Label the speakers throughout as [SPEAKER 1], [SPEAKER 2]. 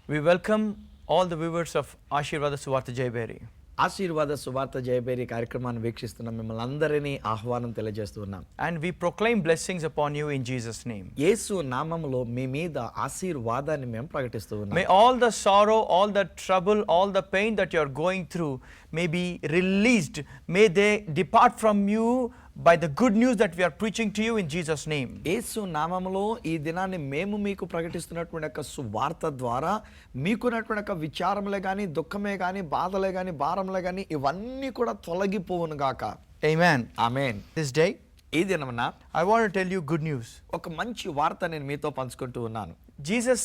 [SPEAKER 1] We welcome all the viewers of Ashirvada Suvarta Jayaberi.
[SPEAKER 2] ఆశీర్వాద సువార్త జయబేరి కార్యక్రమాన్ని వీక్షిస్తున్న మిమ్మల్ని అందరినీ ఆహ్వానం తెలియజేస్తూ ఉన్నాం.
[SPEAKER 1] And we proclaim blessings upon you in Jesus' name.
[SPEAKER 2] యేసు నామములో మీ మీద ఆశీర్వాదాన్ని మేము ప్రకటిస్తూ ఉన్నాం.
[SPEAKER 1] May all the sorrow, all the trouble, all the pain that you are going through may be released. May they depart from you by the good news that we are preaching to you in Jesus' name.
[SPEAKER 2] యేసు నామములో ఈ దినాన్ని మేము మీకు ప్రకటిస్తున్నటువంటి యొక్క సువార్త ద్వారా మీకున్నటువంటి యొక్క విచారములే కానీ, దుఃఖమే కానీ, బాధలే కానీ, భారములే కానీ ఇవన్నీ కూడా తొలగిపోవును గాక.
[SPEAKER 1] Amen.
[SPEAKER 2] ఆమేన్.
[SPEAKER 1] This day,
[SPEAKER 2] ఈ దినమున
[SPEAKER 1] I want to tell you good news.
[SPEAKER 2] ఒక మంచి వార్త నేను మీతో పంచుకుంటూ ఉన్నాను.
[SPEAKER 1] Jesus,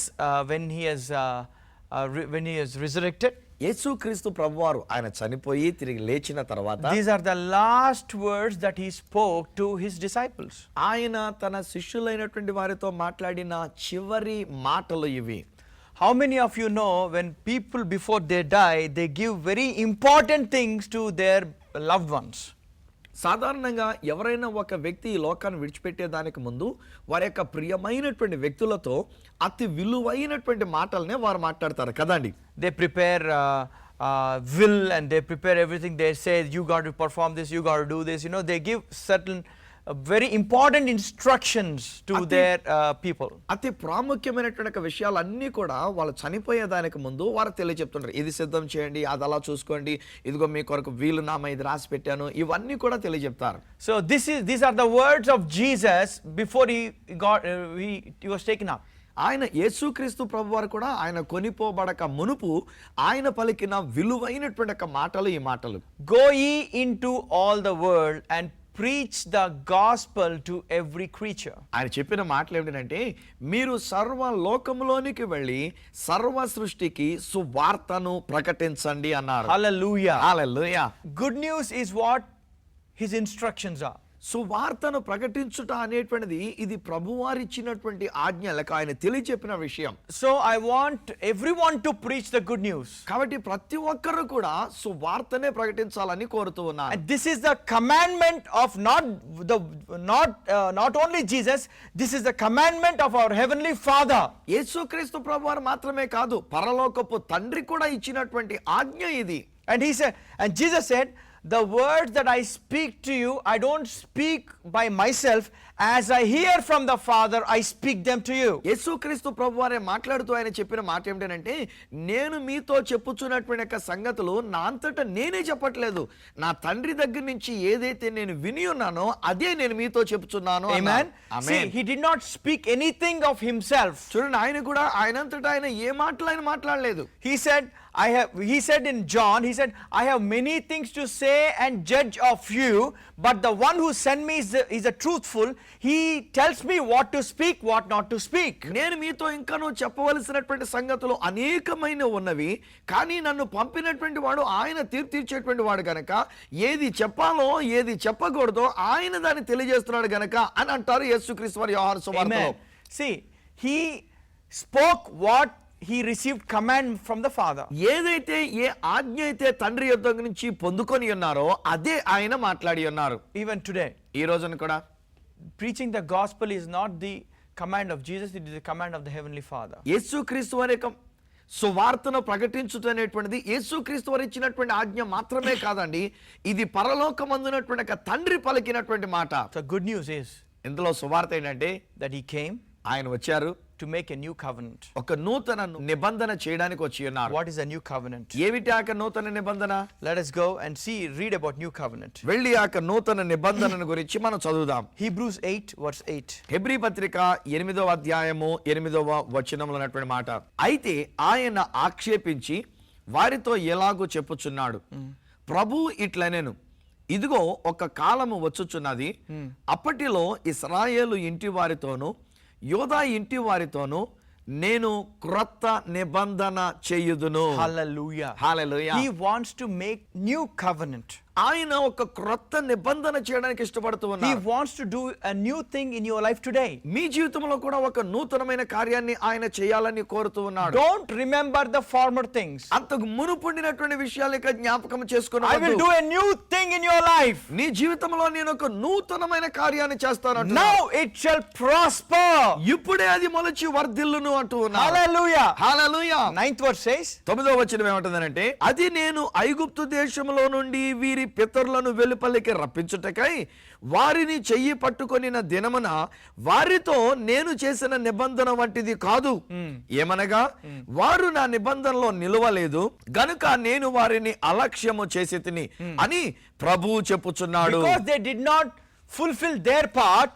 [SPEAKER 1] when he is resurrected,
[SPEAKER 2] యేసుక్రీస్తు ప్రభువారు ఆయన చనిపోయి తిరిగి లేచిన తర్వాత
[SPEAKER 1] these are the last words that he spoke to his disciples.
[SPEAKER 2] ఆయన తన శిష్యులైనటువంటి వారితో మాట్లాడిన చివరి మాటలు ఇవి.
[SPEAKER 1] How many of you know when people before they die, they give very important things to their loved ones?
[SPEAKER 2] సాధారణంగా ఎవరైనా ఒక వ్యక్తి ఈ లోకాన్ని విడిచిపెట్టేదానికి ముందు వారి యొక్క ప్రియమైనటువంటి వ్యక్తులతో అతి విలువైనటువంటి మాటలనే వారు మాట్లాడతారు కదండి.
[SPEAKER 1] They prepare will and they prepare everything. They say, you got to perform this, you got to do this. You know, they give certain very important instructions to their people.
[SPEAKER 2] అతి ప్రాముఖ్యమైనటువంటి విషయాలన్నీ కూడా వాళ్ళు చనిపోయేదానికి ముందు వారు తెలియజెప్తుంటారు. ఇది సిద్ధం చేయండి, అది అలా చూసుకోండి, ఇదిగో మీ కొరకు వీలునామా ఇది రాసి పెట్టాను, ఇవన్నీ కూడా తెలియజెప్తారు.
[SPEAKER 1] So these are the words of Jesus before he was taken up.
[SPEAKER 2] ఆయన యేసుక్రీస్తు ప్రభువారు కూడా ఆయన కొనిపోబడక మునుపు ఆయన పలికిన విలువైనటువంటి మాటలు ఈ మాటలు.
[SPEAKER 1] Go ye into all the world and preach the gospel to every creature.
[SPEAKER 2] ఆయన చెప్పిన మాటలు ఏంటంటే మీరు సర్వ లోకములోనికి వెళ్ళి సర్వ సృష్టికి సువార్తను ప్రకటించండి అన్నారు.
[SPEAKER 1] Hallelujah.
[SPEAKER 2] Hallelujah.
[SPEAKER 1] Good news is what his instructions are.
[SPEAKER 2] సువార్తను ప్రకటించుట అనేటువంటిది ఇది ప్రభువారు ఇచ్చినటువంటి ఆజ్ఞ లేక ఆయన తెలియచెప్పిన విషయం.
[SPEAKER 1] So I want everyone to preach the good news.
[SPEAKER 2] కాబట్టి ప్రతి ఒక్కరు కూడా సువార్తనే ప్రకటించాలని కోరుతూ ఉన్నారు.
[SPEAKER 1] And this is the commandment of not only Jesus, this is the commandment of our heavenly Father.
[SPEAKER 2] యేసుక్రీస్తు ప్రభువారు మాత్రమే కాదు పరలోకపు తండ్రి కూడా ఇచ్చినటువంటి ఆజ్ఞ ఇది.
[SPEAKER 1] And he said, and Jesus said, the words that I speak to you, I don't speak by myself. As I hear from the Father, I speak them to you.
[SPEAKER 2] యేసుక్రీస్తు ప్రభువారే మాట్లాడుతూ ఆయన చెప్పిన మాట ఏమిటంటే నేను మీతో చెప్పుచున్నటువంటి సంగతులు నా అంతటా నేనే చెప్పట్లేదు, నా తండ్రి దగ్గర నుంచి ఏదైతే నేను విని ఉన్నానో అదే నేను మీతో చెప్పుచున్నాను.
[SPEAKER 1] Amen. See, he did not speak anything of himself.
[SPEAKER 2] చూడండి ఆయన కూడా ఆయనంతటా ఆయన ఏ మాటలు ఆయన మాట్లాడలేదు.
[SPEAKER 1] He said in John, he said, I have many things to say and judge of you, but the one who sent me is a truthful. He tells me what to speak, what not to speak.
[SPEAKER 2] నేను మీతో ఇంకాను చెప్పవలసినటువంటి సంగతులు అనేకమైన ఉన్నవి, కానీ నన్ను పంపినటువంటి వాడు ఆయన తీర్పు తీర్చేటువంటి వాడు గనక ఏది చెప్పాలో ఏది చెప్పకూడదో ఆయన దాన్ని తెలియజేస్తున్నాడు గనక అని అంటారు యేసుక్రీస్తు వారి యోహాను సువార్తలో.
[SPEAKER 1] See, he spoke what he received command from the Father.
[SPEAKER 2] ఏదైతే ఏ ఆజ్ఞ అయితే తండ్రి యొద్ద నుంచి పొందుకొని ఉన్నారో అదే ఆయన మాట్లాడి ఉన్నారు.
[SPEAKER 1] Even today,
[SPEAKER 2] ఈ రోజున కూడా
[SPEAKER 1] preaching the gospel is not the command of Jesus, it is the command of the heavenly Father.
[SPEAKER 2] యేసుక్రీస్తు వారి సువార్తను ప్రకటించుట అనేటువంటిది యేసుక్రీస్తు వారు ఇచ్చినటువంటి ఆజ్ఞ మాత్రమే కాదండి, ఇది పరలోకమందునటువంటి తండ్రి పలికినటువంటి మాట.
[SPEAKER 1] So good news is
[SPEAKER 2] ఇందులో సువార్త ఏంటంటే
[SPEAKER 1] that he came
[SPEAKER 2] ఆయన వచ్చారు
[SPEAKER 1] to make a new covenant.
[SPEAKER 2] ఒక నూతన నిబంధన చేయడానికి వచ్చి ఉన్నారు.
[SPEAKER 1] What is a new covenant?
[SPEAKER 2] ఏమిటి ఆ నూతన నిబంధన?
[SPEAKER 1] Let us go and read about new covenant.
[SPEAKER 2] వెళ్ళి ఆ నూతన నిబంధనను గురించి మనం చదువుదాం.
[SPEAKER 1] Hebrews 8 verse 8.
[SPEAKER 2] హెబ్రీ పత్రిక 8వ అధ్యాయము 8వ వచనంలో ఉన్నటువంటి మాట. అయితే ఆయన ఆక్షేపించి వారితో ఎలాగో చెప్పుచున్నాడు, ప్రభు ఇట్లనెను, ఇదిగో ఒక కాలము వచ్చుచున్నది, అప్పటిలో ఇశ్రాయేలు ఇంటి వారితోను యోధా ఇంటి వారితోను నేను క్రొత్త నిబంధన చేయుదును.
[SPEAKER 1] Hallelujah.
[SPEAKER 2] Hallelujah.
[SPEAKER 1] He wants to make new covenant.
[SPEAKER 2] ఆయన ఒక క్రొత్త నిబంధన చేయడానికి ఇష్టపడుతూ
[SPEAKER 1] He
[SPEAKER 2] ఉన్నారు.
[SPEAKER 1] wants to do a new thing in your life today.
[SPEAKER 2] మీ జీవితంలో కూడా ఒక నూతనమైన కార్యాన్ని ఆయన చేయాలని కోరుతూ ఉన్నాడు.
[SPEAKER 1] Don't remember the former things.
[SPEAKER 2] అంతకు మునుపుండినటువంటి విషయాలు ఇక జ్ఞాపకం చేసుకుని
[SPEAKER 1] I will do a new thing in your life.
[SPEAKER 2] నీ జీవితంలో నేను ఒక నూతనమైన కార్యాన్ని చేస్తాను.
[SPEAKER 1] Now it shall prosper.
[SPEAKER 2] ఇప్పుడే అది మొలచి వర్ధిల్లును అంటూ ఉన్నాడు.
[SPEAKER 1] Hallelujah.
[SPEAKER 2] హల్లెలూయా.
[SPEAKER 1] 9th verse says,
[SPEAKER 2] 9వ వచనం ఏమంటుందనంటే, అది నేను ఐగుప్తు దేశంలో నుండి వీరి పితరులను వెలుపలికి రప్పించుటకై వారిని చెయ్యి పట్టుకొనిన దినమున వారితో నేను చేసిన నిబంధన వంటిది కాదు. ఏమనగా వారు నా నిబంధనలో నిలవలేదు గనుక నేను వారిని అలక్ష్యము చేసి తిని అని ప్రభువు చెప్పుచున్నాడు.
[SPEAKER 1] because they did not fulfill their part,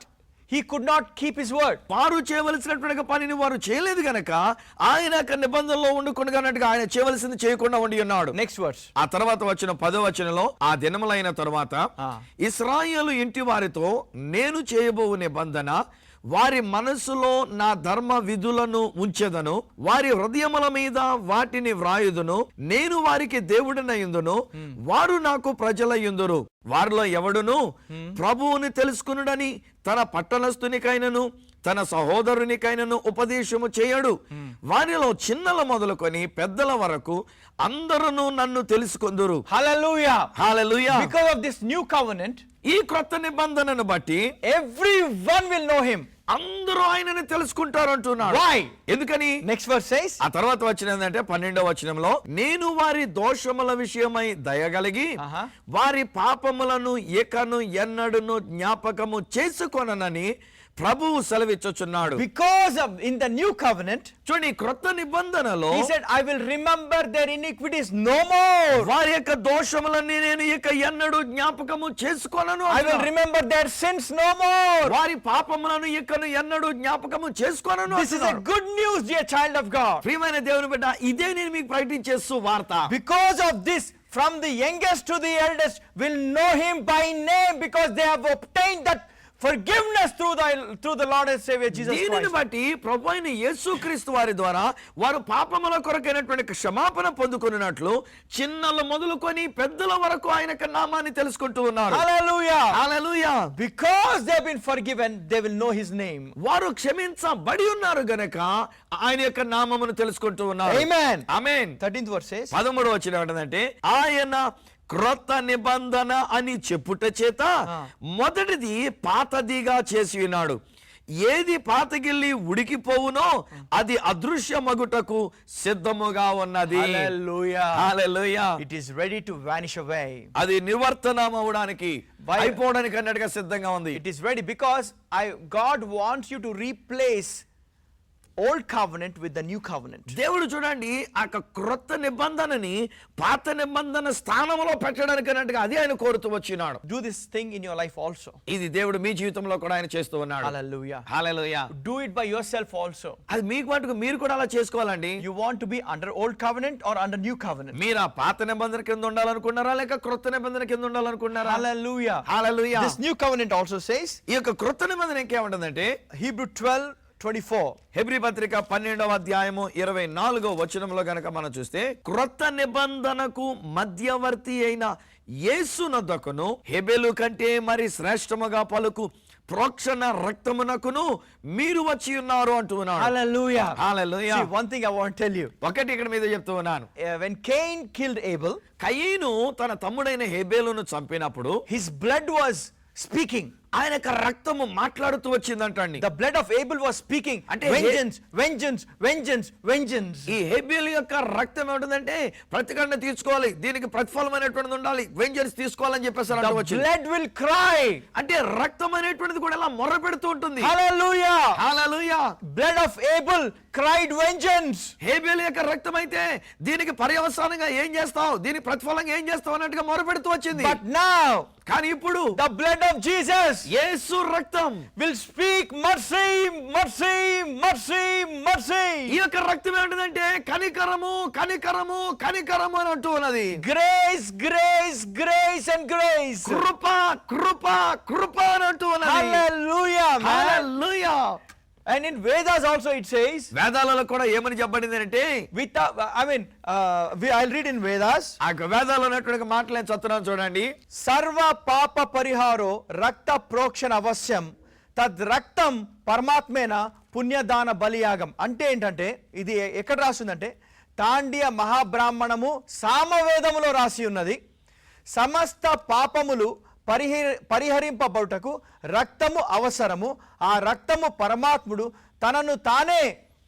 [SPEAKER 1] he could not keep his word.
[SPEAKER 2] వారు చేయవలసినటువంటి పనిని వారు చేయలేదు గనక ఆయన యొక్క నిబంధనలో ఉండుకొనగనట్టుగా ఆయన చేయవలసింది చేయకుండా ఉండి ఉన్నాడు.
[SPEAKER 1] Next verse.
[SPEAKER 2] ఆ తర్వాత వచ్చిన 10వ వచనంలో, ఆ దినములైన తరువాత ఇశ్రాయేలు ఇంటి వారితో నేను చేయబోవు నిబంధన వారి మనస్సులో నా ధర్మ విధులను ఉంచెదను, వారి హృదయముల మీద వాటిని వ్రాయుదును, నేను వారికి దేవుడినయుందును, వారు నాకు ప్రజలయుందురు. వారిలో ఎవడును ప్రభువుని తెలుసుకునుడని తన పట్టణస్థునికైనను తన సహోదరునికైనను ఉపదేశము చేయడు. వారిలో చిన్నల మొదలుకొని పెద్దల వరకు అందరూ నన్ను తెలుసుకొందురు.
[SPEAKER 1] Hallelujah.
[SPEAKER 2] Hallelujah.
[SPEAKER 1] Because of this new covenant,
[SPEAKER 2] ఈ క్రొత్త నిబంధనను బట్టి
[SPEAKER 1] everyone will know him.
[SPEAKER 2] అందరూ ఆయనని తెలుసుకుంటారు అంటున్నాడు.
[SPEAKER 1] Why?
[SPEAKER 2] ఎందుకని?
[SPEAKER 1] Next verse says,
[SPEAKER 2] ఆ తర్వాత వచ్చిన ఏంటంటే 12వ వచనంలో, నేను వారి దోషముల విషయమై దయగలిగి వారి పాపములను ఇకను ఎన్నడును జ్ఞాపకము చేసుకొననని ప్రభువు సెలవిచ్చుచున్నాడు.
[SPEAKER 1] because of in the new covenant,
[SPEAKER 2] చూడండి, క్రొత్త నిబంధనలో
[SPEAKER 1] he said, I will remember their iniquities no more.
[SPEAKER 2] వారి యొక్క దోషములన్నీ నేను ఇక ఎన్నడూ జ్ఞాపకము చేసుకోనను.
[SPEAKER 1] I will remember their sins no more.
[SPEAKER 2] వారి పాపములను ఇకను ఎన్నడూ జ్ఞాపకము చేసుకోనను.
[SPEAKER 1] This is a good news, dear child of God.
[SPEAKER 2] ప్రియమైన దేవుని బిడ్డ, ఇదే నేను మీకు ప్రకటించే సువార్త.
[SPEAKER 1] Because of this, from the youngest to the eldest will know him by name, because they have obtained that forgiveness through the Lord and Savior Jesus
[SPEAKER 2] దీనిని
[SPEAKER 1] Christ.
[SPEAKER 2] బట్టి ప్రభువైన యేసుక్రీస్తు వారి ద్వారా వారు పాపముల కొరకైనటువంటి క్షమాపణ పొందుకొనున్నట్లు చిన్నల మొదలుకొని పెద్దల వరకు ఆయన యొక్క నామాన్ని తెలుసుకుంటూ ఉన్నారు.
[SPEAKER 1] Hallelujah.
[SPEAKER 2] Hallelujah.
[SPEAKER 1] Because they have been forgiven, they will know his name.
[SPEAKER 2] వారు క్షమించబడి ఉన్నారు గనక ఆయన యొక్క నామమును తెలుసుకుంటూ ఉన్నారు.
[SPEAKER 1] Amen.
[SPEAKER 2] ఆమేన్.
[SPEAKER 1] 13th verse says,
[SPEAKER 2] 13వ వచనం ఏంటంటే, ఆయన క్రొత్త నిబంధన అని చెప్పుట చేత మొదటిది పాతదిగా చేసి ఉన్నాడు. ఏది పాతగిల్లి ఉడికిపోవునో అది అదృశ్యమగుటకు సిద్ధముగా ఉన్నది.
[SPEAKER 1] Hallelujah.
[SPEAKER 2] Hallelujah.
[SPEAKER 1] It is ready to vanish away.
[SPEAKER 2] అది నివర్తనం అవడానికి అయిపోవడానికి అన్నట్టుగా సిద్ధంగా ఉంది.
[SPEAKER 1] It is ready because God wants you to replace old covenant with the new covenant.
[SPEAKER 2] దేవుడు చూడండి, ఆ క్రొత్త నిబంధనని పాత నిబంధన స్థానంలో పెట్టడానికి అన్నట్టుగా అది ఆయన కోరుతూ వచ్చినాడు.
[SPEAKER 1] Do this thing in your life also.
[SPEAKER 2] ఇది దేవుడు మీ జీవితంలో కూడా ఆయన చేస్తూ ఉన్నాడు.
[SPEAKER 1] Hallelujah.
[SPEAKER 2] Hallelujah.
[SPEAKER 1] Do it by yourself also.
[SPEAKER 2] అది మీకు మటుకు మీరు కూడా అలా చేసుకోవాలండి.
[SPEAKER 1] You want to be under old covenant or under new covenant?
[SPEAKER 2] మీరు ఆ పాత నిబంధన కింద ఉండాలనుకున్నారా లేక క్రొత్త నిబంధన కింద ఉండాలనుకున్నారా?
[SPEAKER 1] Hallelujah.
[SPEAKER 2] Hallelujah.
[SPEAKER 1] This new covenant also says,
[SPEAKER 2] ఈ యొక్క క్రొత్త నిబంధన ఇంకేముంటుందంటే,
[SPEAKER 1] Hebrew 12:24.
[SPEAKER 2] హెబ్రీ పత్రిక 12వ అధ్యాయము 24వ వచనంలో గనక మనం చూస్తే, క్రొత్త నిబంధనకు మధ్యవర్తి అయిన యేసునొద్దకును హెబెలు కంటే మరి శ్రేష్టముగా పలుకు ప్రోక్షణ రక్తమునకును మీరు వచ్చి ఉన్నారు అంటూ ఉన్నాడు.
[SPEAKER 1] Hallelujah.
[SPEAKER 2] Hallelujah.
[SPEAKER 1] See, one thing I want to tell you.
[SPEAKER 2] ఒకటి ఇక్కడ మీద చెప్తూ ఉన్నాను.
[SPEAKER 1] When Cain killed Abel,
[SPEAKER 2] కయీను తన తమ్ముడైన హెబెలును చంపినప్పుడు
[SPEAKER 1] his blood was speaking.
[SPEAKER 2] ఆయన యొక్క రక్తము మాట్లాడుతూ వచ్చిందంటండి.
[SPEAKER 1] The blood of Abel was speaking.
[SPEAKER 2] అంటే
[SPEAKER 1] vengeance, vengeance, vengeance, vengeance.
[SPEAKER 2] ఈ హెబెలు యొక్క రక్తం ఏమిటంటే ప్రతిఘటన తీర్చుకోవాలి, దీనికి ప్రతిఫలం అనేటువంటిది ఉండాలి, వెంజన్స్ తీసుకోవాలని చెప్పేసి
[SPEAKER 1] The blood will cry.
[SPEAKER 2] అంటే రక్తం అనేటువంటిది కూడా ఇలా మొర్ర పెడుతూ ఉంటుంది.
[SPEAKER 1] Hallelujah.
[SPEAKER 2] Hallelujah.
[SPEAKER 1] Blood of Abel cried vengeance.
[SPEAKER 2] హెబెలు యొక్క రక్తం అయితే దీనికి పర్యవసానంగా ఏం చేస్తావు, దీనికి ప్రతిఫలంగా ఏం చేస్తావు అన్నట్టుగా మొర్ర పెడుతూ వచ్చింది.
[SPEAKER 1] But now
[SPEAKER 2] కానీ ఇప్పుడు
[SPEAKER 1] the blood of Jesus
[SPEAKER 2] యేసు రక్తం
[SPEAKER 1] will speak mercy, mercy, mercy, mercy.
[SPEAKER 2] ఈ యొక్క రక్తం ఏంటంటే కనికరము కనికరము కనికరము అని అంటూ ఉన్నది.
[SPEAKER 1] Grace, grace, grace and grace.
[SPEAKER 2] కృప కృప కృప అని అంటూ ఉన్నది.
[SPEAKER 1] Hallelujah, man.
[SPEAKER 2] Hallelujah.
[SPEAKER 1] And in Vedas also it says,
[SPEAKER 2] వేదాలలో కూడా ఏమని చెప్పబడింది అంటే,
[SPEAKER 1] I'll read in Vedas.
[SPEAKER 2] ఆ వేదాల్లో ఉన్నటువంటి మాటలు నేను చదువుతున్నాను చూడండి.
[SPEAKER 1] సర్వ పాప పరిహారో రక్త ప్రోక్షణ అవశ్యం తద్ రక్తం పరమాత్మేన పుణ్యదాన బలియాగం. అంటే ఏంటంటే ఇది ఎక్కడ రాసిందంటే తాండియ మహాబ్రాహ్మణము సామవేదములో రాసి ఉన్నది. సమస్త పాపములు పరిహరింపబడుటకు రక్తము అవసరము. ఆ రక్తము పరమాత్ముడు తనను తానే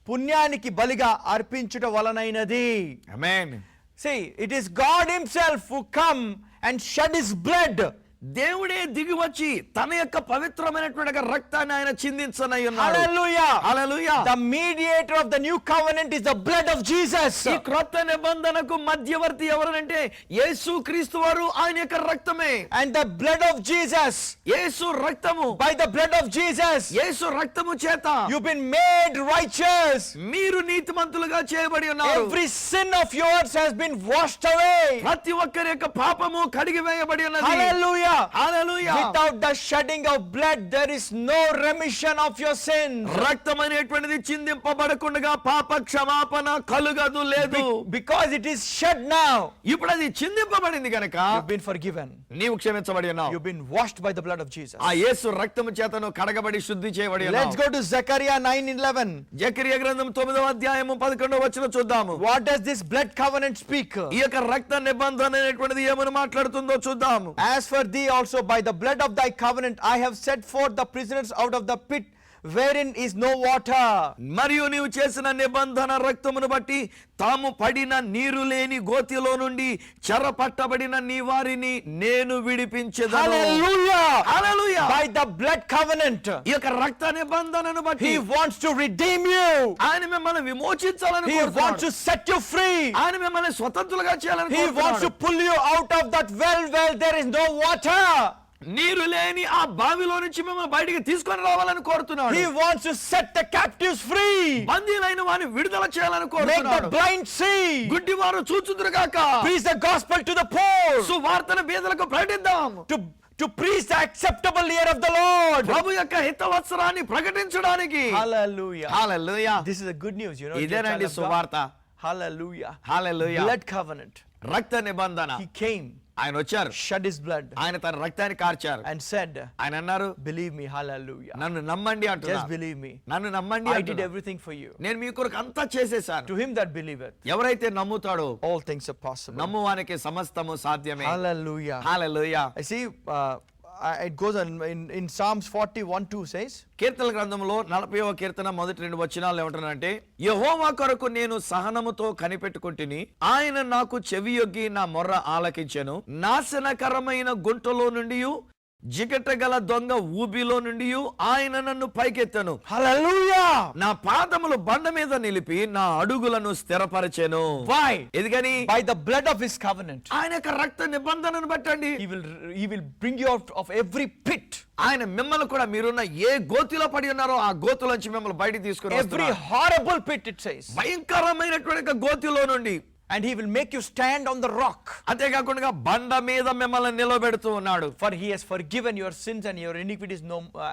[SPEAKER 1] పుణ్యానికి బలిగా అర్పించుట వలనైనది.
[SPEAKER 2] ఆమేన్.
[SPEAKER 1] See, it is God himself who come and shed his blood.
[SPEAKER 2] దేవుడే దిగి వచ్చి తన యొక్క పవిత్రమైనటువంటి రక్తాన్ని ఆయన చిందించనై ఉన్నాడు.
[SPEAKER 1] Hallelujah.
[SPEAKER 2] Hallelujah.
[SPEAKER 1] The mediator of the new covenant is the blood of Jesus.
[SPEAKER 2] ఈ క్రొత్త నిబంధనకు మధ్యవర్తి ఎవరంటే యేసుక్రీస్తు వారు, ఆయన యొక్క రక్తమే.
[SPEAKER 1] And the blood of Jesus,
[SPEAKER 2] యేసు రక్తము,
[SPEAKER 1] by the blood of Jesus,
[SPEAKER 2] యేసు రక్తము చేత
[SPEAKER 1] you've been made righteous.
[SPEAKER 2] మీరు నీతిమంతులుగా చేయబడి ఉన్నారు.
[SPEAKER 1] Every sin of yours has been washed away.
[SPEAKER 2] ప్రతి ఒక్కరి యొక్క పాపము కడిగి వేయబడి ఉన్నది.
[SPEAKER 1] Hallelujah.
[SPEAKER 2] Hallelujah.
[SPEAKER 1] Without the shedding of blood there is no remission of your sins.
[SPEAKER 2] రక్తం అనేటువంటిది చిందింపబడకుండా పాప క్షమాపణ కలుగదు, లేదు.
[SPEAKER 1] Because it is shed now,
[SPEAKER 2] ఇప్పుడు అది చిందింపబడింది గనక
[SPEAKER 1] you've been forgiven.
[SPEAKER 2] నీవు క్షమించబడి ఉన్నావు.
[SPEAKER 1] You've been washed by the blood of Jesus.
[SPEAKER 2] ఆ యేసు రక్తము చేతను కడగబడి శుద్ధి చేయబడి ఉన్నావు.
[SPEAKER 1] Let's go to Zechariah 9:11.
[SPEAKER 2] Zechariah గ్రంథం 9వ అధ్యాయము 11వ వచనం చూద్దాము.
[SPEAKER 1] What does this blood covenant speak?
[SPEAKER 2] ఈ యొక్క రక్త నిబంధన అనేటువంటిది ఏమని మాట్లాడుతుందో చూద్దాము.
[SPEAKER 1] As for thee also by the blood of thy covenant I have set forth the prisoners out of the pit wherein is no water.
[SPEAKER 2] మరియు నీవు చేసిన నిబంధన రక్తమును బట్టి తాము పడిన నీరు లేని గోతిలో నుండి చెరపట్టబడిన నీ వారిని నేను విడిపించెదను.
[SPEAKER 1] Hallelujah.
[SPEAKER 2] Hallelujah.
[SPEAKER 1] By the blood covenant
[SPEAKER 2] ఈ యొక్క రక్త నిబంధనను బట్టి
[SPEAKER 1] he wants to redeem you.
[SPEAKER 2] ఆయన మిమ్మల్ని విమోచించాలని
[SPEAKER 1] He wants
[SPEAKER 2] కోరుతున్నాడు.
[SPEAKER 1] to set you free.
[SPEAKER 2] ఆయన మిమ్మల్ని స్వతంత్రులుగా చేయాలని
[SPEAKER 1] He wants to
[SPEAKER 2] కోరుతున్నాడు.
[SPEAKER 1] pull you out of that well where there is no water.
[SPEAKER 2] నీరు లేని ఆ బావిలో నుంచి మిమ్మల్ని బయటికి తీసుకొని రావాలని కోరుతున్నాడు.
[SPEAKER 1] He wants to set the captives free.
[SPEAKER 2] బందీలైన వారిని విడుదల చేయాలని
[SPEAKER 1] Make
[SPEAKER 2] కోరుతున్నాడు.
[SPEAKER 1] the blind see.
[SPEAKER 2] గుడ్డివారు చూచుదురుగాక.
[SPEAKER 1] Preach the gospel to the poor.
[SPEAKER 2] సువార్తను బీదలకు ప్రకటిద్దాం.
[SPEAKER 1] To preach the acceptable year of the Lord.
[SPEAKER 2] ప్రభు యొక్క హితవత్సరాన్ని ప్రకటించడానికి.
[SPEAKER 1] Hallelujah.
[SPEAKER 2] Hallelujah.
[SPEAKER 1] This is a good news, you know. dear
[SPEAKER 2] ఇదేనండి
[SPEAKER 1] child of God.
[SPEAKER 2] సువార్త.
[SPEAKER 1] Hallelujah.
[SPEAKER 2] హల్లెలూయా.
[SPEAKER 1] Blood covenant.
[SPEAKER 2] రక్త నిబంధన.
[SPEAKER 1] He came,
[SPEAKER 2] ఆయన వచ్చారు,
[SPEAKER 1] shed his blood,
[SPEAKER 2] ఆయన తన రక్తాన్ని కార్చారు.
[SPEAKER 1] and said,
[SPEAKER 2] ఆయన అన్నారు,
[SPEAKER 1] believe me. Hallelujah.
[SPEAKER 2] నన్ను నమ్మండి
[SPEAKER 1] Just
[SPEAKER 2] అంటున్నారు.
[SPEAKER 1] believe me.
[SPEAKER 2] నన్ను నమ్మండి
[SPEAKER 1] I did
[SPEAKER 2] అంటున్నారు.
[SPEAKER 1] everything for you.
[SPEAKER 2] నేను మీ కొరకు అంతా చేసేసాను.
[SPEAKER 1] To him that believeth,
[SPEAKER 2] ఎవరైతే నమ్ముతాడో
[SPEAKER 1] all things are possible.
[SPEAKER 2] నమ్మువానికి సమస్తము సాధ్యమే.
[SPEAKER 1] Hallelujah.
[SPEAKER 2] Hallelujah.
[SPEAKER 1] I see, it goes on in Psalms 41:2 says,
[SPEAKER 2] కీర్తన గ్రంథంలో 40వ కీర్తన మొదటి 2 వచనాలు ఏమంటున్నారంటే, యెహోవా కొరకు నేను సహనముతో కనిపెట్టుకుంటుని, ఆయన నాకు చెవియొగ్గి నా మొర్ర ఆలకించెను. నాశనకరమైన గుంటలో నుండి జిగటగల దొంగ ఊబిలో నుండి ఆయన నన్ను పైకెత్తను.
[SPEAKER 1] Hallelujah.
[SPEAKER 2] నా పాదములు బండ మీద నిలిపి నా అడుగులను స్థిరపరచెను.
[SPEAKER 1] Why?
[SPEAKER 2] ఎందుకని?
[SPEAKER 1] By the blood of his covenant.
[SPEAKER 2] ఆయన యొక్క రక్త నిబంధనను బట్టండి.
[SPEAKER 1] He will bring you out of every pit.
[SPEAKER 2] ఆయన మిమ్మల్ని కూడా మీరున్న ఏ గోతిలో పడి ఉన్నారో ఆ గోతులోంచి మిమ్మల్ని బయటికి తీసుకుని
[SPEAKER 1] Every
[SPEAKER 2] వస్తున్నాడు.
[SPEAKER 1] horrible pit, it says.
[SPEAKER 2] భయంకరమైనటువంటి గోతిలో నుండి.
[SPEAKER 1] And he will make you stand on the rock.
[SPEAKER 2] అంతేకాకుండా బండ మీద మిమ్మల్ని నిలబెడుతూ ఉన్నాడు.
[SPEAKER 1] For he has forgiven your sins and your iniquities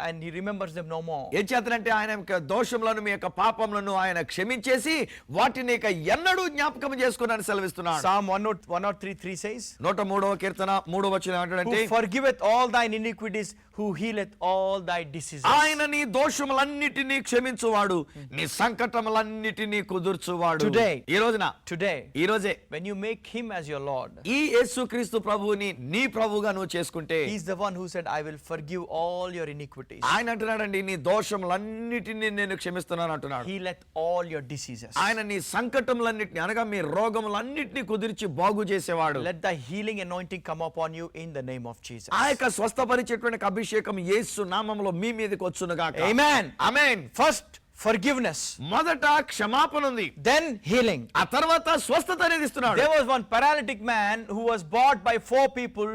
[SPEAKER 1] and he remembers them no more.
[SPEAKER 2] ఏం చేతనంటే ఆయన యొక్క దోషములను మీ యొక్క పాపములను ఆయన క్షమించేసి వాటిని ఇక ఎన్నడూ జ్ఞాపకం చేసుకున్నాను సెలవిస్తున్నాడు.
[SPEAKER 1] Psalm 103:3 says,
[SPEAKER 2] 103వ కీర్తన 3వ వచనం ఏమంటాడంటే,
[SPEAKER 1] who forgiveth all thine iniquities, who healeth all thy diseases.
[SPEAKER 2] ఆయన నీ దోషములన్నిటినీ క్షమించువాడు, నీ సంకటములన్నిటినీ కుదుర్చువాడు.
[SPEAKER 1] Today,
[SPEAKER 2] ఈ రోజున,
[SPEAKER 1] today,
[SPEAKER 2] ఈ రోజే
[SPEAKER 1] when you make him as your Lord,
[SPEAKER 2] ఈ యేసుక్రీస్తు ప్రభువుని నీ ప్రభువుగా నువ్వు చేసుకుంటే,
[SPEAKER 1] he is the one who said, I will forgive all your iniquities.
[SPEAKER 2] ఆయన అంటున్నాడండి, నీ దోషములన్నిటినీ నేను క్షమిస్తున్నాను అంటున్నాడు.
[SPEAKER 1] Healeth all your diseases.
[SPEAKER 2] ఆయన నీ సంకటములన్నిటిని అనగా మీ రోగములన్నిటినీ కుదిర్చి బాగు చేసేవాడు.
[SPEAKER 1] Let the healing anointing come upon you in the name of Jesus.
[SPEAKER 2] ఆ యొక్క స్వస్థపరిచేటువంటి అభిషేకం యేసు నామములో మీ మీదకి వచ్చును గాక.
[SPEAKER 1] Amen.
[SPEAKER 2] ఆమేన్.
[SPEAKER 1] First, forgiveness.
[SPEAKER 2] మొదట క్షమాపణ ఉంది,
[SPEAKER 1] Then healing.
[SPEAKER 2] ఆ తర్వాత స్వస్థత అనేది ఇస్తున్నాడు.
[SPEAKER 1] There was one paralytic man who was bought by 4 people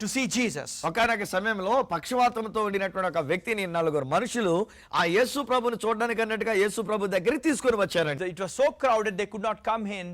[SPEAKER 1] to see Jesus.
[SPEAKER 2] ఒకనొక సమయంలో పక్షవాతంతో ఉండినటువంటి ఒక వ్యక్తిని నలుగురు మనుషులు ఆ యేసు ప్రభుని చూడడానికి అన్నట్టుగా యేసు ప్రభు దగ్గరికి తీసుకొని వచ్చారండి.
[SPEAKER 1] It was so crowded they could not come in.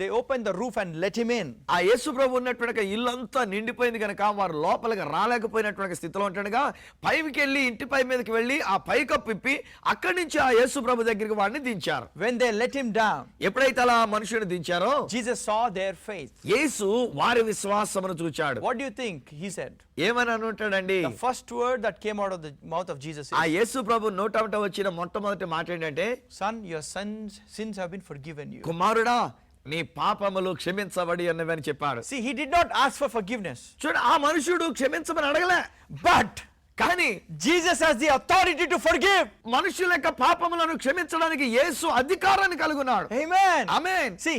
[SPEAKER 1] They opened the roof and let him in.
[SPEAKER 2] ఆ యేసు ప్రభు ఉన్నటువంటి ఇల్లంతా నిండిపోయింది కనుక వారు లోపలికి రాలేకపోయినటువంటి స్థితిలో ఉంటుండగా పైకి వెళ్ళి ఇంటి పై మీదకి వెళ్ళి ఆ పైకప్పు ఇప్పి అక్కడి నుంచి ఆ యేసు ప్రభు దగ్గరికి వాడిని దించారు.
[SPEAKER 1] When they let him down,
[SPEAKER 2] ఎప్పుడైతే అలా మనుషుని దించారో
[SPEAKER 1] Jesus saw their faith.
[SPEAKER 2] యేసు వారి విశ్వాసమును చూచాడు.
[SPEAKER 1] What do you think he said?
[SPEAKER 2] ఏమని అనుంటాడండి?
[SPEAKER 1] The first word that came out of the mouth of Jesus
[SPEAKER 2] ఆ
[SPEAKER 1] is,
[SPEAKER 2] యేసు ప్రభు నోటమట వచ్చిన మొట్టమొదటి మాట ఏంటంటే,
[SPEAKER 1] Son, your sins have been forgiven you.
[SPEAKER 2] కుమారుడా నీ పాపములు క్షమించబడి అన్నవని చెప్పాడు.
[SPEAKER 1] See, he did not ask for forgiveness.
[SPEAKER 2] చూడు, ఆ మనుషుడు క్షమించమని అడగలే,
[SPEAKER 1] But
[SPEAKER 2] కానీ
[SPEAKER 1] Jesus has the authority to forgive.
[SPEAKER 2] మనుషుల యొక్క పాపములను క్షమించడానికి యేసు అధికారాన్ని కలిగి ఉన్నాడు.
[SPEAKER 1] Amen.
[SPEAKER 2] Amen.
[SPEAKER 1] See,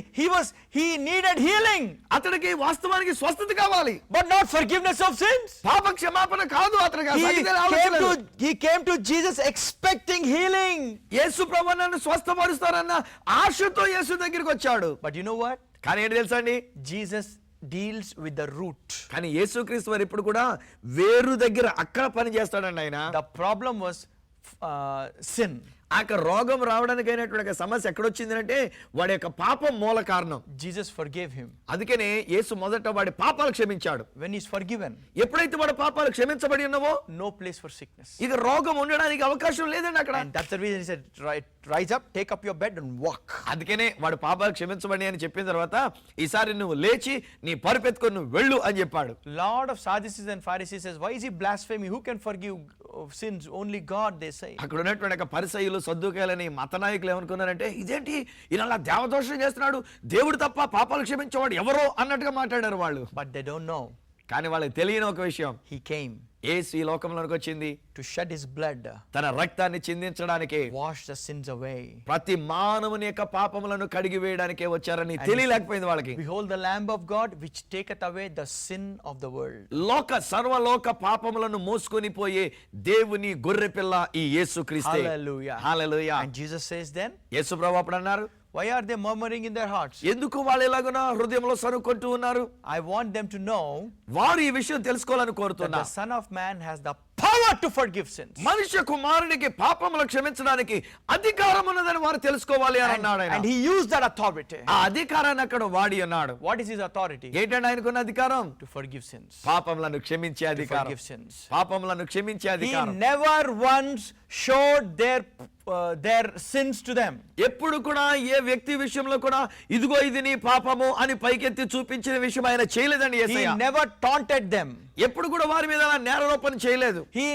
[SPEAKER 1] he needed healing,
[SPEAKER 2] అతడికి వాస్తవానికి స్వస్థత కావాలి,
[SPEAKER 1] but not forgiveness of sins.
[SPEAKER 2] పాప క్షమాపణ కాదు. అతడికి ఆ సంగతి ఆలోచన లేదు.
[SPEAKER 1] He came to Jesus expecting healing.
[SPEAKER 2] యేసు ప్రభువు నన్ను స్వస్థపరుస్తారన్న ఆశతో యేసు దగ్గరికి వచ్చాడు.
[SPEAKER 1] But you know what?
[SPEAKER 2] కానీ ఏంటి తెలుసా అండి,
[SPEAKER 1] Jesus deals with the root.
[SPEAKER 2] కానీ యేసుక్రీస్తు వారు ఇప్పుడు కూడా వేరు దగ్గర అక్కడ పని చేస్తాడండి ఆయన.
[SPEAKER 1] The problem was sin.
[SPEAKER 2] ఆ రోగం రావడానికి అయినటువంటి సమస్య ఎక్కడొచ్చింది అంటే వాడి యొక్క పాపం మూల కారణం.
[SPEAKER 1] Jesus forgave him.
[SPEAKER 2] అందుకనే యేసు మొదట వాడి పాపాలు క్షమించాడు.
[SPEAKER 1] When he's forgiven,
[SPEAKER 2] ఎప్పుడైతే వాడి పాపాలు క్షమించబడి ఉన్నావో
[SPEAKER 1] no place for sickness.
[SPEAKER 2] ఇక రోగం ఉండడానికి అవకాశం లేదండి అక్కడ.
[SPEAKER 1] And that's the reason he said, rise up, take up your bed and walk.
[SPEAKER 2] అందుకనే వాడి పాపాలు క్షమించబడి అని చెప్పిన తర్వాత ఈసారి నువ్వు లేచి నీ పరుపెత్తుకొని నువ్వు వెళ్ళు అని చెప్పాడు.
[SPEAKER 1] Lord of Sadducees and Pharisees says, why is he blaspheming? Who can forgive sins? Only God, they say.
[SPEAKER 2] అక్కడ ఉన్నటువంటి పరిసయ్యులు సద్దుకాయలని మత నాయకులు ఏమనుకున్నారంటే, ఇదేంటి ఇలా దేవదోషం చేస్తున్నాడు, దేవుడు తప్ప పాపాలు క్షమించేవాడు ఎవరో అన్నట్టుగా మాట్లాడారు వాళ్ళు.
[SPEAKER 1] But they don't know.
[SPEAKER 2] కానీ వాళ్ళకి తెలియని ఒక విషయం,
[SPEAKER 1] He came
[SPEAKER 2] యేసు ఈ లోకంలోకి వచ్చింది
[SPEAKER 1] to shed his blood,
[SPEAKER 2] తన రక్తాన్ని చిందించడానికి,
[SPEAKER 1] wash the sins away.
[SPEAKER 2] ప్రతి మానవుని యొక్క పాపములను కడిగి వేయడానికే వచ్చారని తెలియలేకపోయింది వాళ్ళకి.
[SPEAKER 1] Behold the Lamb of God which taketh away the sin of the world.
[SPEAKER 2] సర్వలోక పాపములను మోసుకొని పోయే దేవుని గొర్రెపిల్ల ఈ యేసుక్రీస్తే.
[SPEAKER 1] Hallelujah.
[SPEAKER 2] Hallelujah.
[SPEAKER 1] And Jesus says then,
[SPEAKER 2] యేసు ప్రభువు అప్పుడు అన్నారు,
[SPEAKER 1] why are they murmuring in their hearts?
[SPEAKER 2] ఎందుకు వాళ్ళు ఎలాగున హృదయంలో సనుక్కుంటూ ఉన్నారు?
[SPEAKER 1] I want them to know
[SPEAKER 2] వారు ఈ విషయం తెలుసుకోవాలని
[SPEAKER 1] that
[SPEAKER 2] కోరుతున్నా.
[SPEAKER 1] the Son of Man has the power to forgive sins.
[SPEAKER 2] మనుష్య కుమారునికి పాపములు క్షమించడానికి అధికారం ఉన్నదని వారు తెలుసుకోవాలి అని అన్నాడు ఆయన.
[SPEAKER 1] And he used that authority.
[SPEAKER 2] ఆ అధికారాన్ని అక్కడ వాడి అన్నాడు.
[SPEAKER 1] What is his authority?
[SPEAKER 2] ఏంటంటే ఆయనకున్న అధికారం?
[SPEAKER 1] To forgive sins.
[SPEAKER 2] పాపములను క్షమించే
[SPEAKER 1] To
[SPEAKER 2] అధికారం.
[SPEAKER 1] forgive sins.
[SPEAKER 2] పాపములను క్షమించే
[SPEAKER 1] He
[SPEAKER 2] అధికారం.
[SPEAKER 1] never once showed their sins to them.
[SPEAKER 2] ఎప్పుడు కూడా ఏ వ్యక్తి విషయంలో కూడా ఇదిగో ఇది నీ పాపము అని పైకెత్తి చూపించిన విషయం ఆయన చేయలేదండి
[SPEAKER 1] He
[SPEAKER 2] Yesayya.
[SPEAKER 1] never taunted them.
[SPEAKER 2] ఎప్పుడు కూడా వారి మీద అలా నేరారోపణ చేయలేదు.
[SPEAKER 1] He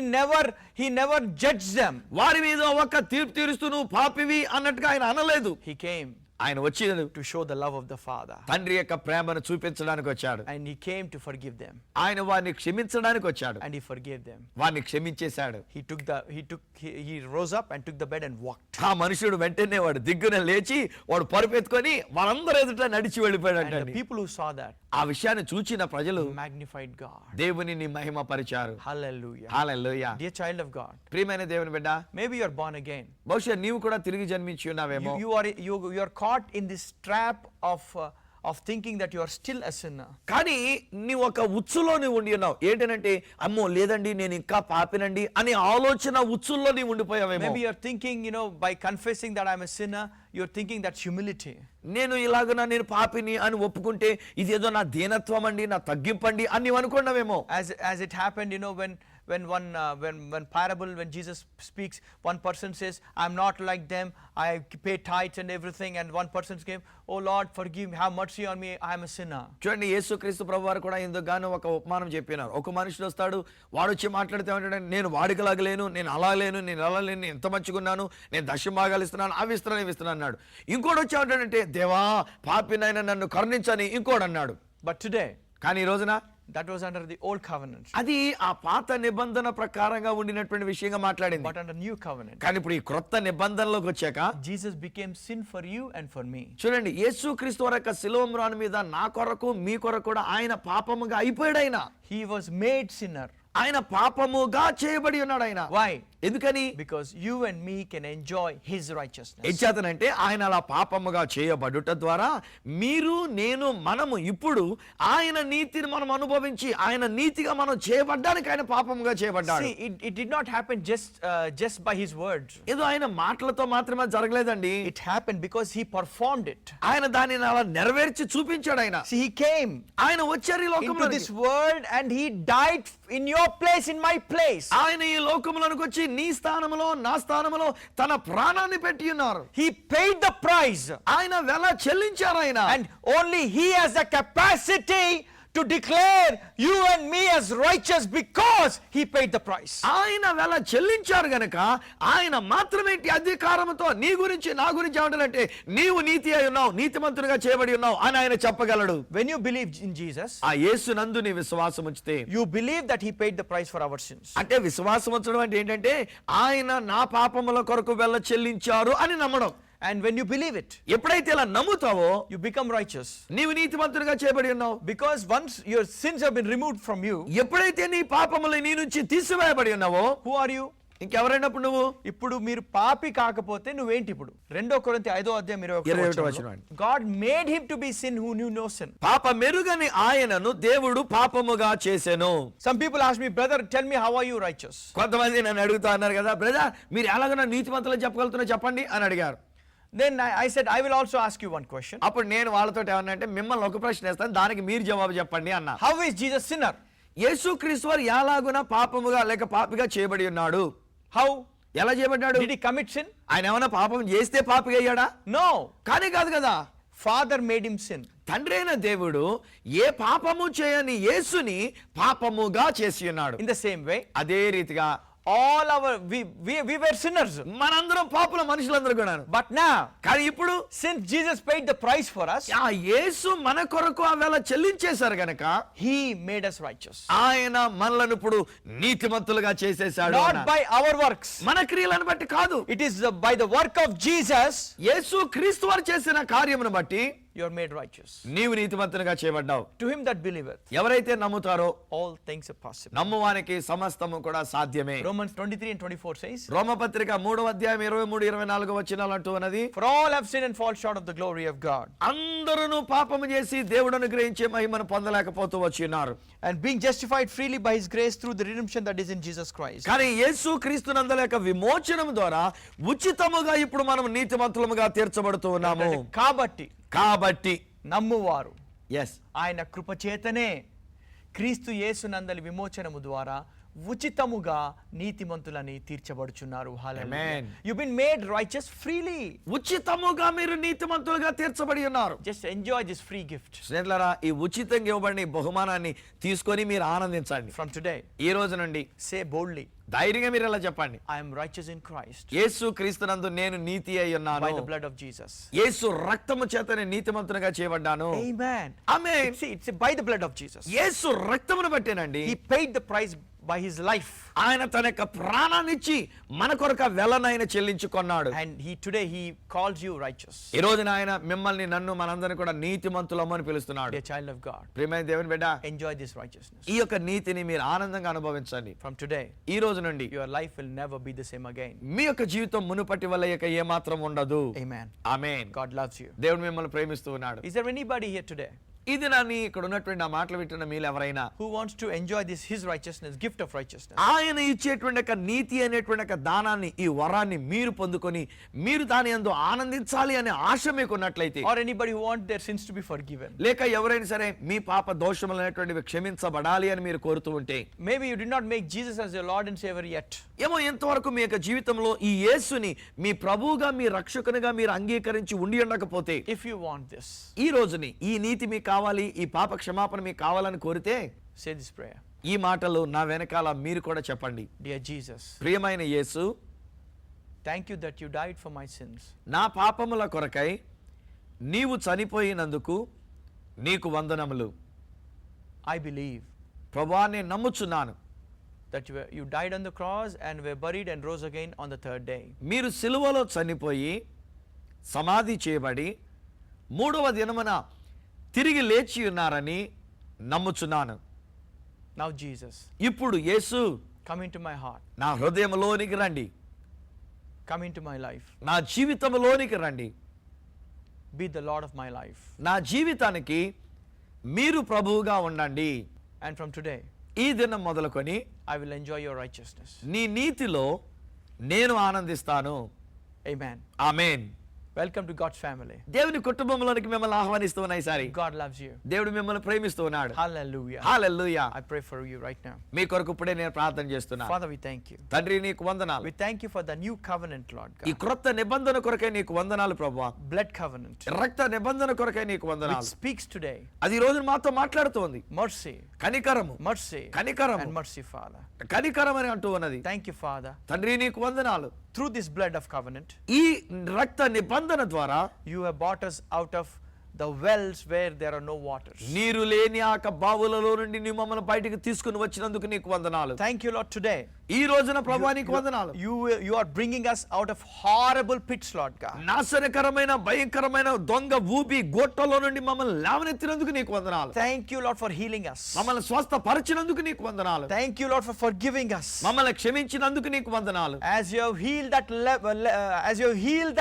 [SPEAKER 1] never judged them.
[SPEAKER 2] వారి మీద ఒక తీర్పు తీరుస్తూ నువ్వు పాపివి అన్నట్టుగా ఆయన అనలేదు.
[SPEAKER 1] He came
[SPEAKER 2] ఆయన వచ్చి
[SPEAKER 1] to show the love of the Father.
[SPEAKER 2] తండ్రి యొక్క ప్రేమను చూపించడానికి వచ్చాడు.
[SPEAKER 1] And he came to forgive them.
[SPEAKER 2] ఆయన వారిని క్షమించడానికి వచ్చాడు.
[SPEAKER 1] And he forgave them.
[SPEAKER 2] వారిని క్షమించేశాడు.
[SPEAKER 1] He rose up and took the bed and walked.
[SPEAKER 2] ఆ మనుషుడు వెంటనే వాడు దిగ్గున లేచి వాడు పరుపెత్తుకొని వాళ్ళందరూ ఎదుట నడిచి
[SPEAKER 1] And the
[SPEAKER 2] వెళ్ళిపోయాడు.
[SPEAKER 1] people who saw that
[SPEAKER 2] ఆ విషయాన్ని చూచిన ప్రజలు
[SPEAKER 1] magnified God.
[SPEAKER 2] దేవునిని మహిమ పరిచారు.
[SPEAKER 1] Hallelujah.
[SPEAKER 2] Hallelujah.
[SPEAKER 1] Dear child of God,
[SPEAKER 2] ప్రియమైన దేవుని బిడ్డ,
[SPEAKER 1] maybe you are born again.
[SPEAKER 2] బహుశా నీవు కూడా తిరిగి జన్మించి ఉన్నావేమో.
[SPEAKER 1] You are caught in this trap of thinking that you are still a sinner.
[SPEAKER 2] కానీ నీ ఒక ఉచ్చులో నీవు ఉండి ఉన్నావు. ఏంటంటే అమ్మో లేదండి నేను ఇంకా పాపినండి అనే ఆలోచన ఉచ్చుల్లో నీవు ఉండిపోయావేమో.
[SPEAKER 1] Maybe you are thinking, by confessing that I am a sinner, you are thinking that's humility.
[SPEAKER 2] నేను ఇలాగునా నేను పాపిని అని ఒప్పుకుంటే ఇదేదో నా దీనత్వం అండి, నా తగ్గింపండి అని నీవు అనుకున్నావేమో.
[SPEAKER 1] As it happened, when parable, when Jesus speaks, one person says, I'm not like them, I pay tithes and everything, and one person came, oh Lord, forgive me, have mercy on me, I am a sinner.
[SPEAKER 2] చూడండి, యేసుక్రీస్తు ప్రభు వారు కూడా ఇందుకు గాను ఒక ఉపమానం చెప్పినారు. ఒక మనుషుడు వస్తాడు, వాడు వచ్చి మాట్లాడితే ఏమంటాడు, నేను వాడికలాగలేను, నేను అలా లేను, నేను అలా లేను, నేను ఎంత మంచిగున్నాను, నేను దశభాగాలు ఇస్తున్నాను, అవి ఇస్తున్నాను, ఇవి ఇస్తున్నాను అన్నాడు. ఇంకోటి వచ్చి ఏమంటాడంటే, దేవా పాపినైనా నన్ను కరుణించని ఇంకోడు అన్నాడు.
[SPEAKER 1] But today,
[SPEAKER 2] కానీ ఈ రోజున
[SPEAKER 1] that was under the old covenant.
[SPEAKER 2] అది ఆ పాత నిబంధన ప్రకారంగా ఉండినటువంటి విషయంగా మాట్లాడింది.
[SPEAKER 1] But under new covenant,
[SPEAKER 2] కానీ ఇప్పుడు ఈ క్రొత్త నిబంధనలోకి వచ్చాక
[SPEAKER 1] Jesus became sin for you and for me.
[SPEAKER 2] చూడండి, యేసుక్రీస్తు వారి యొక్క శిలువ మ్రాను మీద నా కొరకు మీ కొరకు కూడా ఆయన పాపముగా అయిపోయాడు. ఆయన
[SPEAKER 1] He was made sinner.
[SPEAKER 2] ఆయన పాపముగా చేయబడి ఉన్నాడు. ఆయన
[SPEAKER 1] Why?
[SPEAKER 2] ఎందుకని?
[SPEAKER 1] Because you and me can enjoy his righteousness.
[SPEAKER 2] ఎంచేతనంటే ఆయన అలా పాపముగా చేయబడుట ద్వారా మీరు నేను మనము ఇప్పుడు ఆయన నీతిని మనం అనుభవించి ఆయన నీతిగా మనం చేయబడ్డానికి ఆయన పాపముగా చేయబడ్డాడు.
[SPEAKER 1] See, it did not happen just by his words.
[SPEAKER 2] ఏదో ఆయన మాటలతో మాత్రమే జరగలేదండి.
[SPEAKER 1] It happened because he performed it.
[SPEAKER 2] ఆయన దానిని అలా నెరవేర్చి చూపించాడు. ఆయన
[SPEAKER 1] See, he came
[SPEAKER 2] ఆయన వచ్చారు ఈ
[SPEAKER 1] into
[SPEAKER 2] లోకంలో.
[SPEAKER 1] this world and he died in your place, in my place.
[SPEAKER 2] ఆయన ఈ లోకములోనికి వచ్చి నీ స్థానములో నా స్థానములో తన ప్రాణాన్ని పెట్టి ఉన్నారు.
[SPEAKER 1] He paid the price.
[SPEAKER 2] ఆయన వెల చెల్లించారు ఆయన.
[SPEAKER 1] And only he has the capacity to declare you and me as righteous because he paid the price.
[SPEAKER 2] ఆయన వెల చెల్లించారు గనక ఆయన మాత్రమే అధికారంతో నీ గురించి నా గురించి ఏమంటారంటే నీవు నీతి అయి ఉన్నావు, నీతిమంతునిగా చేయబడి ఉన్నావు అని ఆయన చెప్పగలడు.
[SPEAKER 1] When you believe in Jesus,
[SPEAKER 2] ఆ యేసునందు నీ విశ్వాసం ఉంచితే
[SPEAKER 1] you believe that he paid the price for our sins.
[SPEAKER 2] అంటే విశ్వాసం ఉంచడం అంటే ఏంటంటే ఆయన నా పాపముల కొరకు వెల చెల్లించారు అని నమ్మడం.
[SPEAKER 1] And when you believe it,
[SPEAKER 2] ఎప్పుడైతే ఇలా నమ్ముతావో
[SPEAKER 1] you become righteous.
[SPEAKER 2] నీవు నీతిమంతునిగా చేయబడి ఉన్నావు.
[SPEAKER 1] Because once your sins have been removed from you,
[SPEAKER 2] ఎప్పుడైతే నీ పాపములు నీ నుంచి తీసివేయబడి ఉన్నావో,
[SPEAKER 1] who are you?
[SPEAKER 2] ఇంకెవరైనప్పుడు నువ్వు
[SPEAKER 1] ఇప్పుడు మీరు పాపి కాకపోతే నువ్వేంటి? ఇప్పుడు 2 కొరింథీ 5:21
[SPEAKER 2] వచనం.
[SPEAKER 1] God made him to be sin who knew no sin.
[SPEAKER 2] పాప మెరుగని ఆయనను దేవుడు పాపముగా చేసెను.
[SPEAKER 1] Some people ask me, brother, tell me how are you righteous?
[SPEAKER 2] కొంతమంది నన్ను అడుగుతా అన్నారు కదా, బ్రదర్ మీరు ఎలాగైనా నీతిమంతులు చెప్పగలుగుతున్నా చెప్పండి అని అడిగారు.
[SPEAKER 1] Then I said, I will also ask you one question.
[SPEAKER 2] అప్పుడు నేను వాళ్ళతో ఏమన్నా అంటే మిమ్మల్ని ఒక ప్రశ్న వేస్తాను, దానికి మీరు జవాబు చెప్పండి అన్నా.
[SPEAKER 1] How is Jesus sinner?
[SPEAKER 2] యేసుక్రీస్తు వారు ఎలాగున పాపముగా లేక పాపిగా చేయబడి ఉన్నాడు?
[SPEAKER 1] How?
[SPEAKER 2] ఎలా చేయబడ్డాడు?
[SPEAKER 1] Did he commit sin?
[SPEAKER 2] ఆయన ఏమైనా పాపం చేస్తే పాపిగా అయ్యాడా?
[SPEAKER 1] No.
[SPEAKER 2] కానీ కాదు కదా.
[SPEAKER 1] Father made him sin.
[SPEAKER 2] తండ్రి అయిన దేవుడు ఏ పాపము చేయని యేసుని పాపముగా చేసి ఉన్నాడు.
[SPEAKER 1] In the same way,
[SPEAKER 2] అదే రీతిగా
[SPEAKER 1] all our we were sinners.
[SPEAKER 2] మనందరం పాపుల మనుషులందరూ కూడా.
[SPEAKER 1] But now,
[SPEAKER 2] కానీ ఇప్పుడు
[SPEAKER 1] since Jesus paid the price for us,
[SPEAKER 2] ఆ యేసు మన కొరకు ఆ వేళ చెల్లించేశారు గనక
[SPEAKER 1] he made us righteous.
[SPEAKER 2] ఆయన మనలను ఇప్పుడు నీతిమంతులుగా చేసేశాడు.
[SPEAKER 1] Not by our works.
[SPEAKER 2] మన క్రియలను బట్టి కాదు.
[SPEAKER 1] It is by the work of Jesus.
[SPEAKER 2] యేసు క్రీస్తు వారు చేసిన కార్యమును బట్టి
[SPEAKER 1] you are made righteous.
[SPEAKER 2] నీవు నీతిమంతునిగా చేయబడ్డావు.
[SPEAKER 1] To him that believeth,
[SPEAKER 2] ఎవరైతే నమ్ముతారో
[SPEAKER 1] all things are possible.
[SPEAKER 2] నమ్మువానికి సమస్తము కూడా సాధ్యమే.
[SPEAKER 1] Romans 23:24 says,
[SPEAKER 2] రోమపత్రిక 3:23-24 వచనాలు అంటూ ఉన్నది,
[SPEAKER 1] for all have sinned and fall short of the glory of God.
[SPEAKER 2] అందరూ పాపము చేసి దేవుడు అనుగ్రహించే మహిమను పొందలేకపోతూ వచ్చినారు.
[SPEAKER 1] And being justified freely by his grace through the redemption that is in Jesus Christ.
[SPEAKER 2] కానీ యేసు క్రీస్తునందలేక విమోచనం ద్వారా ఉచితముగా ఇప్పుడు మనం నీతిమంతులముగా తీర్చబడుతూ ఉన్నాము. కాబట్టి
[SPEAKER 1] నమ్మువారు
[SPEAKER 2] ఎస్
[SPEAKER 1] ఆయన కృపచేతనే క్రీస్తు యేసునందలి విమోచనము ద్వారా ఉచితముగా నీతిమంతులని తీర్చబడుచున్నారు.
[SPEAKER 2] Amen.
[SPEAKER 1] You've been made righteous freely.
[SPEAKER 2] ఉచితముగా మీరు నీతిమంతులుగా తీర్చబడి ఉన్నారు.
[SPEAKER 1] Just enjoy this free gift.
[SPEAKER 2] స్నేహితులారా, ఈ ఉచితంగా ఇవ్వబడిన బహుమానాన్ని తీసుకొని మీరు ఆనందించండి.
[SPEAKER 1] From today,
[SPEAKER 2] ఈ రోజు నుండి
[SPEAKER 1] say boldly,
[SPEAKER 2] ధైర్యంగా మీరు ఇలా చెప్పండి,
[SPEAKER 1] I am righteous in Christ.
[SPEAKER 2] యేసు క్రీస్తునందు నేను నీతి అయి ఉన్నాను.
[SPEAKER 1] By the blood of Jesus.
[SPEAKER 2] యేసు రక్తము చేతనే నీతిమంతునిగా చేయబడ్డాను.
[SPEAKER 1] Amen.
[SPEAKER 2] Amen.
[SPEAKER 1] See, it's by the blood of Jesus.
[SPEAKER 2] యేసు రక్తమును బట్టేనండి.
[SPEAKER 1] He paid the price by his life.
[SPEAKER 2] ఆయన తన యొక్క ప్రాణాన్ని ఇచ్చి మన కొరకు వెలనైన చెల్లించుకున్నాడు.
[SPEAKER 1] And today he calls you righteous.
[SPEAKER 2] ఈ రోజున ఆయన మిమ్మల్ని నన్ను మనందరిని కూడా నీతిమంతులము అని పిలుస్తున్నాడు.
[SPEAKER 1] Dear child of God,
[SPEAKER 2] ప్రియమైన దేవుని బిడ్డ,
[SPEAKER 1] enjoy this righteousness.
[SPEAKER 2] ఈ యొక్క నీతిని మీరు ఆనందంగా అనుభవించండి.
[SPEAKER 1] From today,
[SPEAKER 2] ఈ రోజు నుండి
[SPEAKER 1] your life will never be the same again.
[SPEAKER 2] మీ యొక్క జీవితం మునుపటి వల్ల ఇక ఏ మాత్రం ఉండదు.
[SPEAKER 1] Amen.
[SPEAKER 2] Amen.
[SPEAKER 1] God loves you.
[SPEAKER 2] దేవుడు మిమ్మల్ని ప్రేమిస్తూ ఉన్నాడు.
[SPEAKER 1] Is there anybody here today
[SPEAKER 2] ఇది నాని ఇక్కడ ఉన్నటువంటి ఆ మాటలు వింటున్న మీరు ఎవరైనా
[SPEAKER 1] who wants to enjoy this his righteousness, gift of righteousness?
[SPEAKER 2] ఆయన ఇచ్చేటువంటి ఒక నీతి అనేటువంటి ఒక దానాన్ని, ఈ వరాన్ని మీరు పొందుకొని మీరు దాని యందు ఆనందించాలి అనే ఆశ మీకు ఉన్నట్లయితే,
[SPEAKER 1] Or anybody who wants their sins to be forgiven?
[SPEAKER 2] లేక ఎవరైనా సరే మీ పాప దోషములు అనేటువంటివి క్షమించబడాలి అని మీరు కోరుతూ ఉంటే,
[SPEAKER 1] Maybe you did not make Jesus as your Lord and Savior yet.
[SPEAKER 2] ఏమో ఎంతవరకు మీ యొక్క జీవితంలో ఈ యేసుని మీ ప్రభువుగా మీ రక్షకునిగా మీరు అంగీకరించి ఉండి ఉండకపోతే,
[SPEAKER 1] If you want this,
[SPEAKER 2] ఈ రోజుని ఈ నీతి మీకు కావాలి, ఈ పాప క్షమాపణ మీకు కావాలని కోరితే
[SPEAKER 1] say this prayer.
[SPEAKER 2] ఈ మాటలు నా వెనకాల మీరు కూడా చెప్పండి.
[SPEAKER 1] Dear Jesus,
[SPEAKER 2] ప్రియమైన యేసు,
[SPEAKER 1] thank you that you died for my sins.
[SPEAKER 2] నా పాపముల కొరకై నీవు చనిపోయినందుకు నీకు వందనములు.
[SPEAKER 1] I believe
[SPEAKER 2] ప్రభువా, నేను నమ్ముచున్నాను
[SPEAKER 1] that you died on the cross and were buried and rose again on the third day.
[SPEAKER 2] మీరు సిలువలో చనిపోయి సమాధి చేయబడి 3వ దినమున తిరిగి లేచి ఉన్నారని నమ్ముచున్నాను.
[SPEAKER 1] Now Jesus,
[SPEAKER 2] ఇప్పుడు యేసు,
[SPEAKER 1] Come into my heart.
[SPEAKER 2] నా హృదయంలోనికి రండి,
[SPEAKER 1] Come into my life.
[SPEAKER 2] నా జీవితంలోనికి రండి,
[SPEAKER 1] Be the Lord of my life.
[SPEAKER 2] నా జీవితానికి మీరు ప్రభువుగా ఉండండి.
[SPEAKER 1] And from today,
[SPEAKER 2] ఈ దినం మొదలుకొని
[SPEAKER 1] I will enjoy your righteousness.
[SPEAKER 2] నీ నీతిలో నేను ఆనందిస్తాను.
[SPEAKER 1] Amen.
[SPEAKER 2] Amen.
[SPEAKER 1] Welcome to God's family.
[SPEAKER 2] దేవుని కుటుంబంలోనికి మిమ్మల్ని ఆహ్వానిస్తూ ఉన్నాయి ఈసారి.
[SPEAKER 1] God loves you.
[SPEAKER 2] దేవుడు మిమ్మల్ని ప్రేమిస్తూ ఉన్నాడు.
[SPEAKER 1] Hallelujah.
[SPEAKER 2] Hallelujah.
[SPEAKER 1] I pray for you right now.
[SPEAKER 2] మీ కొరకు ఇప్పుడే నేను ప్రార్థన చేస్తున్నా.
[SPEAKER 1] Father, we thank you.
[SPEAKER 2] తండ్రి నీకు వందనాలు.
[SPEAKER 1] We thank you for the new covenant, Lord
[SPEAKER 2] ఈ
[SPEAKER 1] God.
[SPEAKER 2] క్రొత్త నిబంధన కొరకే నీకు వందనాలు ప్రభువా.
[SPEAKER 1] Blood covenant.
[SPEAKER 2] రక్త నిబంధన కొరకే నీకు
[SPEAKER 1] Which
[SPEAKER 2] వందనాలు.
[SPEAKER 1] speaks today.
[SPEAKER 2] అది ఈ రోజు మాతో మాట్లాడుతోంది.
[SPEAKER 1] Mercy.
[SPEAKER 2] కనికరము,
[SPEAKER 1] Mercy.
[SPEAKER 2] కనికరము,
[SPEAKER 1] And mercy, Father.
[SPEAKER 2] కనికరం అని అంటూ ఉన్నది.
[SPEAKER 1] Thank you, Father.
[SPEAKER 2] తండ్రి నీకు వందనాలు.
[SPEAKER 1] Through this blood of covenant,
[SPEAKER 2] ఈ రక్త నిబంధన ద్వారా
[SPEAKER 1] you have brought us out of the wells where there are no waters.
[SPEAKER 2] నీరు లేని ఆ బావులలో నుండి నీ మమ్మల్ని బయటికి తీసుకుని వచ్చినందుకు నీకు వందనాలు.
[SPEAKER 1] Thank you, Lord, today.
[SPEAKER 2] ఈ రోజున ప్రభువా నీకు వందనాలు.
[SPEAKER 1] You are bringing us out of horrible pits, Lord God.
[SPEAKER 2] నాశనకరమైన భయంకరమైన దొంగ ఊపి గోట్టలో నుండి మమ్మల్ని లేవనెత్తినందుకు నీకు వందనాలు.
[SPEAKER 1] Thank you, Lord, for healing us.
[SPEAKER 2] మమ్మల్ని స్వస్థపరిచినందుకు నీకు వందనాలు.
[SPEAKER 1] Thank you, Lord, for forgiving us.
[SPEAKER 2] మమ్మల్ని క్షమించినందుకు నీకు వందనాలు.
[SPEAKER 1] As you have healed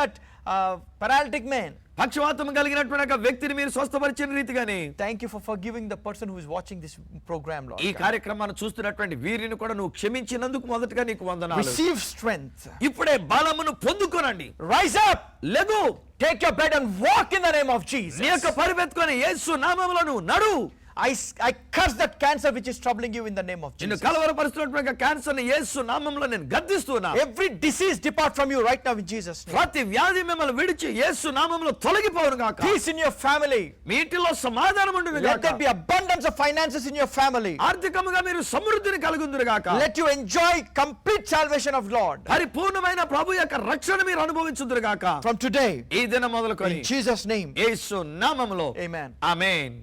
[SPEAKER 1] that paralytic man.
[SPEAKER 2] పక్షవాతం కలిగినటువంటి ఒక వ్యక్తిని మీరు స్వస్థపరిచిన రీతిగానే
[SPEAKER 1] Thank you for forgiving the person who is watching this program, Lord
[SPEAKER 2] ఈ
[SPEAKER 1] God.
[SPEAKER 2] కార్యక్రమాన్ని చూస్తున్నటువంటి వీరిని కూడా నువ్వు క్షమించినందుకు మొదటగా నీకు వందనాలు.
[SPEAKER 1] Receive strength.
[SPEAKER 2] ఇప్పుడే బలమును పొందుకోనండి.
[SPEAKER 1] Rise up.
[SPEAKER 2] లెగు.
[SPEAKER 1] Take your bed and walk in the name of Jesus.
[SPEAKER 2] నీ యొక్క పరిపెత్తుకొని యేసు నామములో నువ్వు నడు.
[SPEAKER 1] I curse that cancer which is troubling you in the name of
[SPEAKER 2] నిన్ను
[SPEAKER 1] Jesus.
[SPEAKER 2] కలవరపరుస్తున్నటువంటి క్యాన్సర్ ని యేసు నామములో నేను గద్దిస్తున్నా.
[SPEAKER 1] Every disease depart from you right now in Jesus' name.
[SPEAKER 2] ప్రతి వ్యాధి మిమ్మల్ని విడిచి యేసు నామములో తొలగిపోవును గాక.
[SPEAKER 1] Peace in your family.
[SPEAKER 2] మీ ఇంటిలో సమాధానం ఉండును
[SPEAKER 1] Let
[SPEAKER 2] గాక.
[SPEAKER 1] there be abundance of finances in your family.
[SPEAKER 2] ఆర్థికముగా మీరు సమృద్ధిని కలుగుందురు గాక.
[SPEAKER 1] Let you enjoy complete salvation of Lord.
[SPEAKER 2] పరిపూర్ణమైన ప్రభు యొక్క రక్షణ మీరు అనుభవించుదురు గాక.
[SPEAKER 1] From today,
[SPEAKER 2] ఈ దినం మొదలుకొని
[SPEAKER 1] in Jesus' name.
[SPEAKER 2] యేసు నామములో
[SPEAKER 1] Amen.
[SPEAKER 2] ఆమేన్.